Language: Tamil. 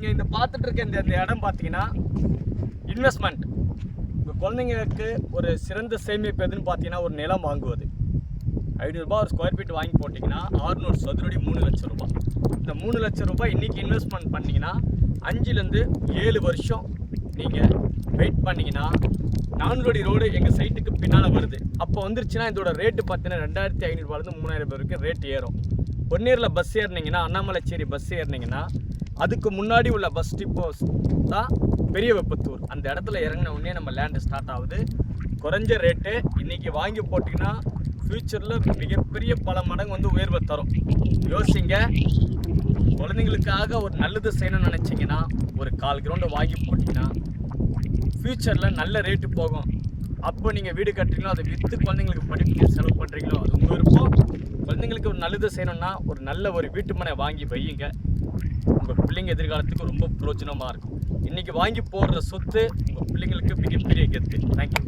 நீங்கள் இந்த பார்த்துட்டு இருக்க இந்த இடம் பார்த்தீங்கன்னா இன்வெஸ்ட்மெண்ட். உங்கள் குழந்தைங்களுக்கு ஒரு சிறந்த சேமிப்பு எதுன்னு பார்த்தீங்கன்னா ஒரு நிலம் வாங்குவது. 500 ரூபாய் ஒரு ஸ்கொயர் ஃபீட் வாங்கி போட்டிங்கன்னா 600 சதுரடி 3 லட்சம் ரூபாய். இந்த 3 லட்சம் ரூபாய் இன்றைக்கி இன்வெஸ்ட்மெண்ட் பண்ணிங்கன்னா 5லேருந்து 7 வருஷம் நீங்கள் வெயிட் பண்ணிங்கன்னா 400 அடி ரோடு எங்கள் சைட்டுக்கு பின்னால் வருது. அப்போ வந்துருச்சுன்னா இதோட ரேட்டு பார்த்தீங்கன்னா 2500 ரூபாயிலேருந்து 3000 ரூபாய் வரைக்கும் ரேட் ஏறும். பொன்னேரில் பஸ் ஏறினீங்கன்னா அண்ணாமலைச்சேரி பஸ் ஏறினீங்கன்னா அதுக்கு முன்னாடி உள்ள பஸ் டிப்போ தான் பெரிய வெப்பத்தூர். அந்த இடத்துல இறங்கின உடனே நம்ம லேண்டு ஸ்டார்ட் ஆகுது. குறைஞ்ச ரேட்டு இன்றைக்கி வாங்கி போட்டிங்கன்னா ஃப்யூச்சரில் மிகப்பெரிய பல மடங்கு வந்து உயர்வை தரும். யோசிங்க. குழந்தைங்களுக்காக ஒரு நல்லது செய்யணும்னு நினச்சிங்கன்னா ஒரு 1/4 கிரவுண்டை வாங்கி போட்டிங்கன்னா ஃப்யூச்சரில் நல்ல ரேட்டு போகும். அப்போ நீங்கள் வீடு கட்டுறீங்களோ அதை விற்று குழந்தைங்களுக்கு படிப்பு செலவு பண்ணுறீங்களோ அது உங்கள் விருப்பம். குழந்தைங்களுக்கு ஒரு நல்லது செய்யணும்னா ஒரு நல்ல ஒரு வீட்டு மனை வாங்கி வையுங்க. உங்கள் பிள்ளைங்க எதிர்காலத்துக்கு ரொம்ப பிரயோஜனமாக இருக்கும். இன்றைக்கி வாங்கி போடுற சொத்து உங்கள் பிள்ளைங்களுக்கு மிகப்பெரிய கெத்து. தேங்க்யூ.